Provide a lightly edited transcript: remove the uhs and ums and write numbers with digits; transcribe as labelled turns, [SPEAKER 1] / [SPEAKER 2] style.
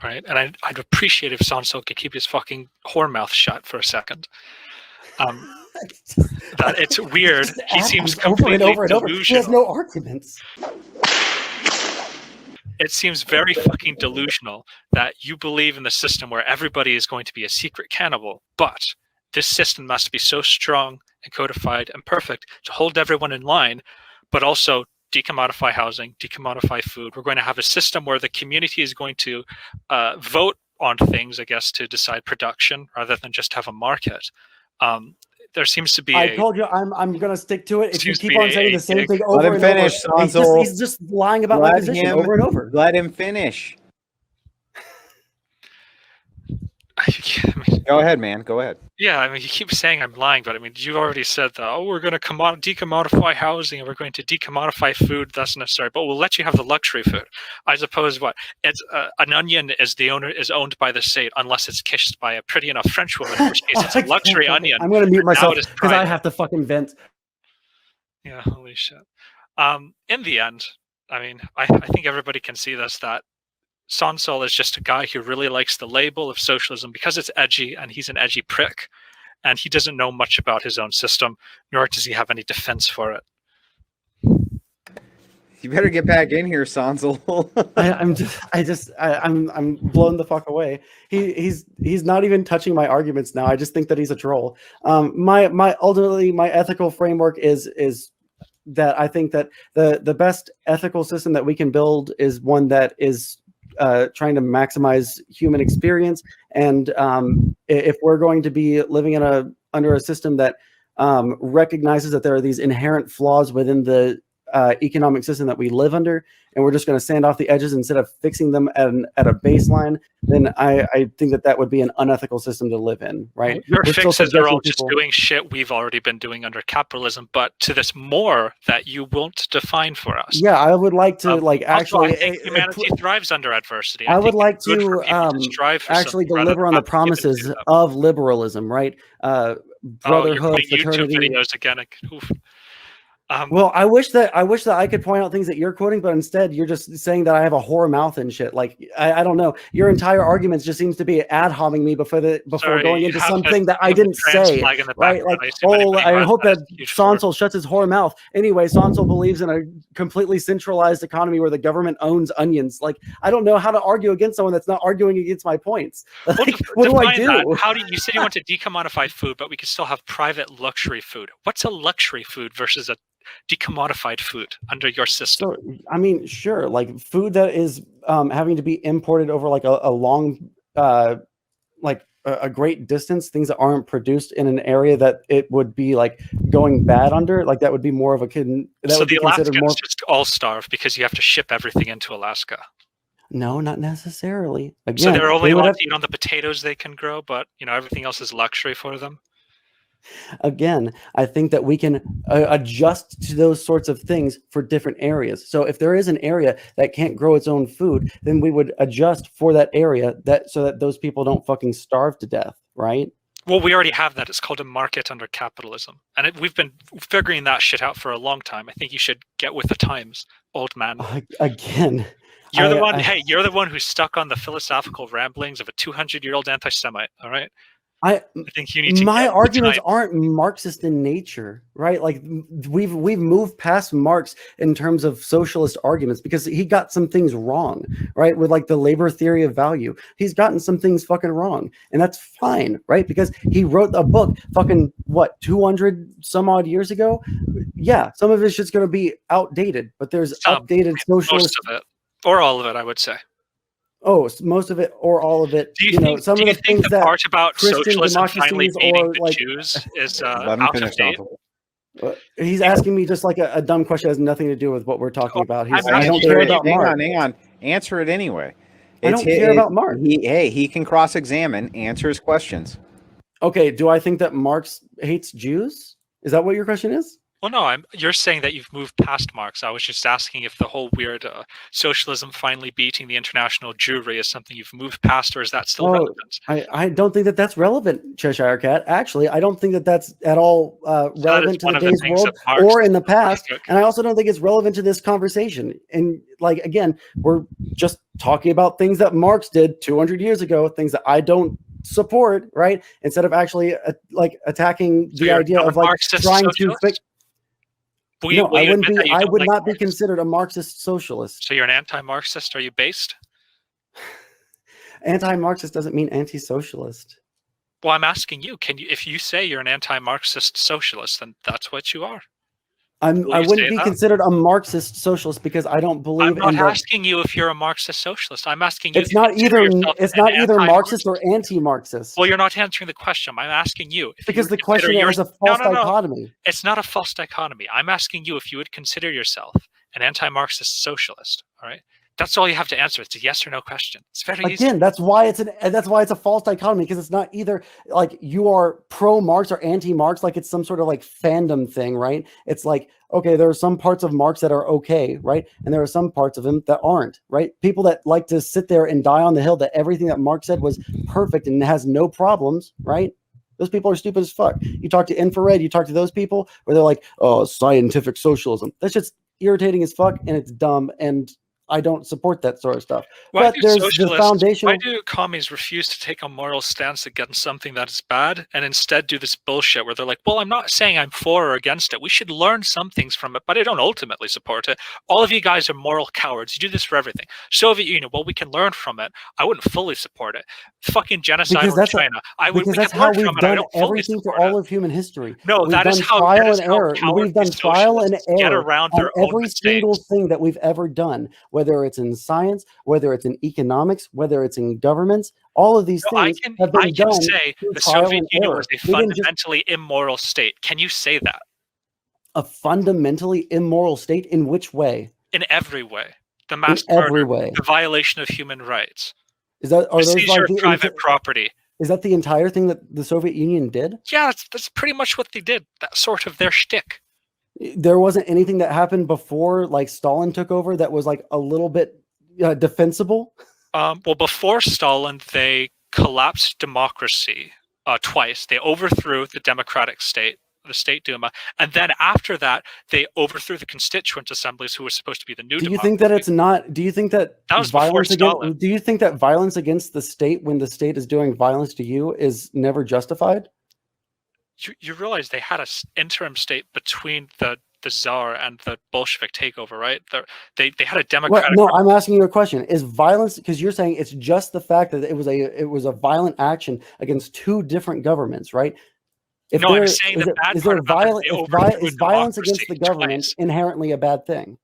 [SPEAKER 1] right? And I'd appreciate if Sonso could keep his fucking whore mouth shut for a second. That it's weird. He seems completely delusional.
[SPEAKER 2] He has no arguments.
[SPEAKER 1] It seems very fucking delusional that you believe in the system where everybody is going to be a secret cannibal, but this system must be so strong and codified and perfect to hold everyone in line, but also decommodify housing, decommodify food. We're going to have a system where the community is going to vote on things, I guess, to decide production rather than just have a market. There seems to be
[SPEAKER 2] I told you I'm going to stick to it. If you keep on saying the same thing over and over, he's just lying about my position over and over.
[SPEAKER 3] Let him finish. Go ahead, man. Go ahead.
[SPEAKER 1] Yeah, I mean, you keep saying I'm lying, but I mean, you already said that. Oh, we're going to decommodify housing, and we're going to decommodify food. That's necessary, but we'll let you have the luxury food. I suppose what it's an onion is owned by the state unless it's kissed by a pretty enough French woman, in which case it's a luxury onion.
[SPEAKER 2] I'm going to mute myself because I have to fucking vent.
[SPEAKER 1] Yeah, holy shit. In the end, I mean, I think everybody can see this, that Sonsol is just a guy who really likes the label of socialism because it's edgy, and he's an edgy prick, and he doesn't know much about his own system, nor does he have any defense for it.
[SPEAKER 3] You better get back in here, Sonsol.
[SPEAKER 2] I'm blown the fuck away. He's not even touching my arguments now. I just think that he's a troll. Ultimately my ethical framework is that I think that the best ethical system that we can build is one that is trying to maximize human experience, and if we're going to be living under a system that recognizes that there are these inherent flaws within the economic system that we live under, and we're just going to sand off the edges instead of fixing them at a baseline, then I think that would be an unethical system to live in, right?
[SPEAKER 1] Your fixes are all just doing shit we've already been doing under capitalism, but to this more that you won't define for us.
[SPEAKER 2] Yeah, I would like to actually.
[SPEAKER 1] I think humanity thrives under adversity.
[SPEAKER 2] I would like to actually deliver on the promises of liberalism, right? Brotherhood, fraternity.
[SPEAKER 1] YouTube videos again. Oof.
[SPEAKER 2] Well, I wish that I could point out things that you're quoting, but instead you're just saying that I have a whole mouth and shit. Like I don't know. Your entire arguments just seems to be ad homing me before going into something that I didn't say. Right? Like, I hope that Sonsol shuts his whore mouth. Anyway, Sonsol believes in a completely centralized economy where the government owns onions. Like I don't know how to argue against someone that's not arguing against my points. Like, what do I do?
[SPEAKER 1] How do you say you want to decommodify food, but we can still have private luxury food? What's a luxury food versus a decommodified food under your system?
[SPEAKER 2] So, I mean, sure, like food that is having to be imported over like a long a great distance, things that aren't produced in an area that it would be like going bad under, like that would be more of a kid.
[SPEAKER 1] So the Alaskans just all starve because you have to ship everything into Alaska.
[SPEAKER 2] No, not necessarily. Again,
[SPEAKER 1] so they're only allowed to eat on the potatoes they can grow, but everything else is luxury for them.
[SPEAKER 2] Again, I think that we can adjust to those sorts of things for different areas. So if there is an area that can't grow its own food, then we would adjust for that area so that those people don't fucking starve to death, right?
[SPEAKER 1] Well, we already have that. It's called a market under capitalism. And we've been figuring that shit out for a long time. I think you should get with the times, old man.
[SPEAKER 2] Again...
[SPEAKER 1] You're the one. Hey, you're the one who's stuck on the philosophical ramblings of a 200-year-old anti-Semite. All right.
[SPEAKER 2] I
[SPEAKER 1] think you need to.
[SPEAKER 2] My arguments aren't Marxist in nature, right? Like we've moved past Marx in terms of socialist arguments because he got some things wrong, right? With like the labor theory of value, he's gotten some things fucking wrong, and that's fine, right? Because he wrote a book fucking 200 some odd years ago. Yeah, some of it's just going to be outdated, but there's updated socialist.
[SPEAKER 1] Most of it, or all of it, I would say.
[SPEAKER 2] Oh, most of it or all of it.
[SPEAKER 1] Do you think,
[SPEAKER 2] some of the things
[SPEAKER 1] the
[SPEAKER 2] that
[SPEAKER 1] part about
[SPEAKER 2] Christian
[SPEAKER 1] socialism finally beating the
[SPEAKER 2] like,
[SPEAKER 1] Jews is out of date?
[SPEAKER 2] He's asking me just like a dumb question that has nothing to do with what we're talking about.
[SPEAKER 3] I don't care about Marx. Hang on. Answer it anyway.
[SPEAKER 2] I don't care about Marx.
[SPEAKER 3] He can cross-examine, answer his questions.
[SPEAKER 2] Okay, do I think that Marx hates Jews? Is that what your question is?
[SPEAKER 1] Well, no, you're saying that you've moved past Marx. I was just asking if the whole weird socialism finally beating the international Jewry is something you've moved past, or is that still relevant?
[SPEAKER 2] I don't think that that's relevant, Cheshire Cat. Actually, I don't think that that's at all relevant to today's world or in the past. And I also don't think it's relevant to this conversation. And like, again, we're just talking about things that Marx did 200 years ago, things that I don't support, right? Instead of actually like attacking the idea of like trying to fix. No, I wouldn't be. I would not be considered a Marxist socialist.
[SPEAKER 1] So you're an anti-Marxist? Are you based?
[SPEAKER 2] Anti-Marxist doesn't mean anti-socialist.
[SPEAKER 1] Well, I'm asking you. If you say you're an anti-Marxist socialist, then that's what you are.
[SPEAKER 2] I wouldn't be considered a Marxist socialist because I don't believe.
[SPEAKER 1] I'm not asking you if you're a Marxist socialist. I'm asking you.
[SPEAKER 2] It's not either. It's not either Marxist or anti-Marxist.
[SPEAKER 1] Well, you're not answering the question. I'm asking you
[SPEAKER 2] because the question is a false dichotomy.
[SPEAKER 1] It's not a false dichotomy. I'm asking you if you would consider yourself an anti-Marxist socialist. All right. That's all you have to answer. It's a yes or no question. It's very easy.
[SPEAKER 2] Again, that's why it's a false dichotomy, because it's not either like you are pro-Marx or anti-Marx, like it's some sort of like fandom thing, right? It's like, okay, there are some parts of Marx that are okay, right? And there are some parts of him that aren't, right? People that like to sit there and die on the hill that everything that Marx said was perfect and has no problems, right? Those people are stupid as fuck. You talk to Infrared, you talk to those people where they're like, oh, scientific socialism. That's just irritating as fuck, and it's dumb, and I don't support that sort of stuff. But there's the foundation.
[SPEAKER 1] Why do commies refuse to take a moral stance against something that is bad and instead do this bullshit where they're like, well, I'm not saying I'm for or against it. We should learn some things from it, but I don't ultimately support it. All of you guys are moral cowards. You do this for everything. Soviet Union, well, we can learn from it. I wouldn't fully support it. Fucking genocide in China.
[SPEAKER 2] Because that's how we've done everything for all of human history.
[SPEAKER 1] No, that is how
[SPEAKER 2] trial and error. We've done trial and error
[SPEAKER 1] around
[SPEAKER 2] on every single thing that we've ever done. Whether it's in science, whether it's in economics, whether it's in governments, all of these things have been done. I can
[SPEAKER 1] say the Soviet Union was a fundamentally immoral state. Can you say that?
[SPEAKER 2] A fundamentally immoral state in which way?
[SPEAKER 1] In every way. The mass murder, the violation of human rights.
[SPEAKER 2] Is that
[SPEAKER 1] the seizure of private property?
[SPEAKER 2] Is that the entire thing that the Soviet Union did?
[SPEAKER 1] Yeah, that's pretty much what they did. That's sort of their shtick.
[SPEAKER 2] There wasn't anything that happened before, like Stalin took over, that was like a little bit defensible.
[SPEAKER 1] Well, before Stalin, they collapsed democracy twice. They overthrew the democratic state, the State Duma, and then after that, they overthrew the constituent assemblies, who were supposed to be the new.
[SPEAKER 2] Do you think that it's not? Do you think that
[SPEAKER 1] was violence against?
[SPEAKER 2] Do you think that violence against the state, when the state is doing violence to you, is never justified?
[SPEAKER 1] You realize they had an interim state between the Tsar and the Bolshevik takeover, right? They had a democratic.
[SPEAKER 2] No, I'm asking you a question. Is violence, because you're saying it's just the fact that it was a violent action against two different governments, right?
[SPEAKER 1] I'm saying the bad part about it,
[SPEAKER 2] is violence against the government inherently a bad thing?